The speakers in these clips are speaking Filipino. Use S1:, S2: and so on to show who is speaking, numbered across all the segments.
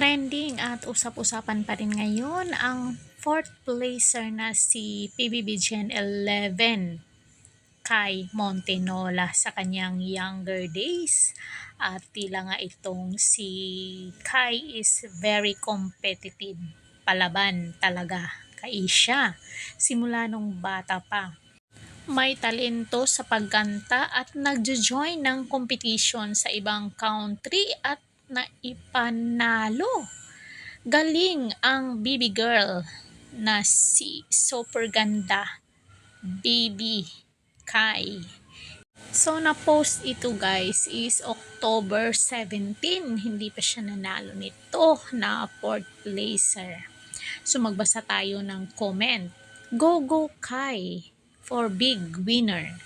S1: Trending at usap-usapan pa rin ngayon ang fourth placer na si PBB Gen 11, Kai Montenola sa kanyang younger days. At tila nga itong si Kai is very competitive. Palaban talaga kay siya simula nung bata pa. May talento sa pagkanta at nagjo-join ng competition sa ibang country at naipanalo. Galing ang baby girl na si super ganda baby Kai. So na-post ito guys is October 17, hindi pa siya nanalo nito na fourth placer. So magbasa tayo ng comment. Go go Kai for big winner.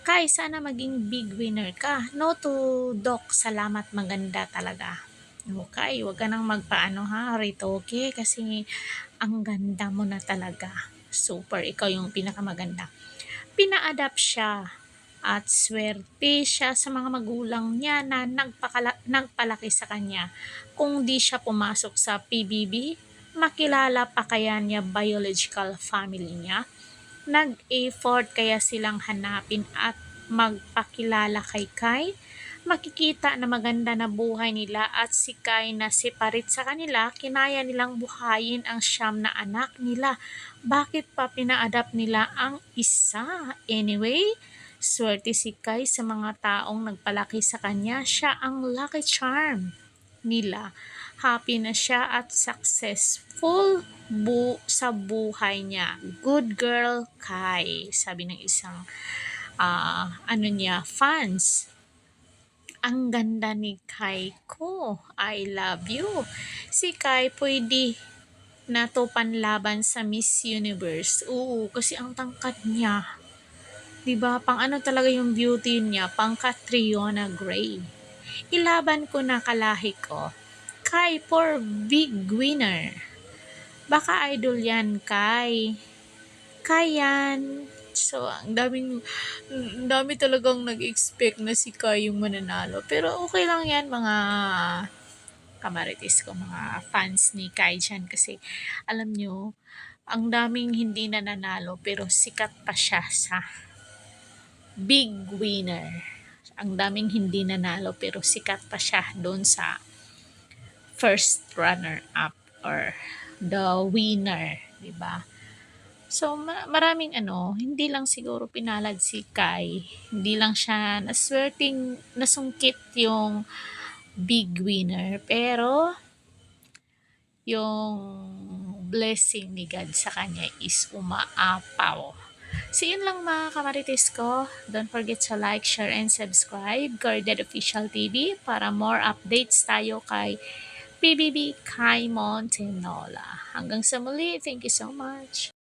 S1: Kai, sana maging big winner ka. No to Doc, salamat, maganda talaga. Okay, wag ka nang magpaano ha, retoke, kasi ang ganda mo na talaga. Super, ikaw yung pinakamaganda. Pina-adapt siya at swerte siya sa mga magulang niya na nagpalaki sa kanya. Kung di siya pumasok sa PBB, makilala pa kaya niya biological family niya? Nag-effort kaya silang hanapin at magpakilala kay Kai? Makikita na maganda na buhay nila at si Kai na separate sa kanila, kinaya nilang buhayin ang siyam na anak nila. Bakit pa pina-adapt nila ang isa? Anyway, swerte si Kai sa mga taong nagpalaki sa kanya. Siya ang lucky charm nila. Happy na siya at successful sa buhay niya. Good girl, Kai, sabi ng isang fans. Ang ganda ni Kai ko. I love you. Si Kai pwede na to panlaban sa Miss Universe. Oo, kasi ang tangkad niya. 'Di ba? Pang ano talaga yung beauty niya, pang Catriona Gray. Ilaban ko na kalahi ko. Kai for big winner. Baka idol yan, Kai. Kai yan. So, ang dami talagang nag-expect na si Kai yung mananalo. Pero okay lang yan, mga kamarites ko, mga fans ni Kai dyan. Kasi, alam nyo, ang daming hindi nananalo pero sikat pa siya sa big winner. Ang daming hindi nanalo pero sikat pa siya doon sa first runner-up or the winner, 'di ba? So maraming hindi lang siguro pinalad si Kai, hindi lang siya naswerteng nasungkit yung big winner, pero yung blessing ni God sa kanya is umaapaw. So yun lang mga kamarites ko. Don't forget to like, share, and subscribe Guarded Official TV para more updates tayo kay PBB Kai Montenola. Hanggang sa muli, thank you so much.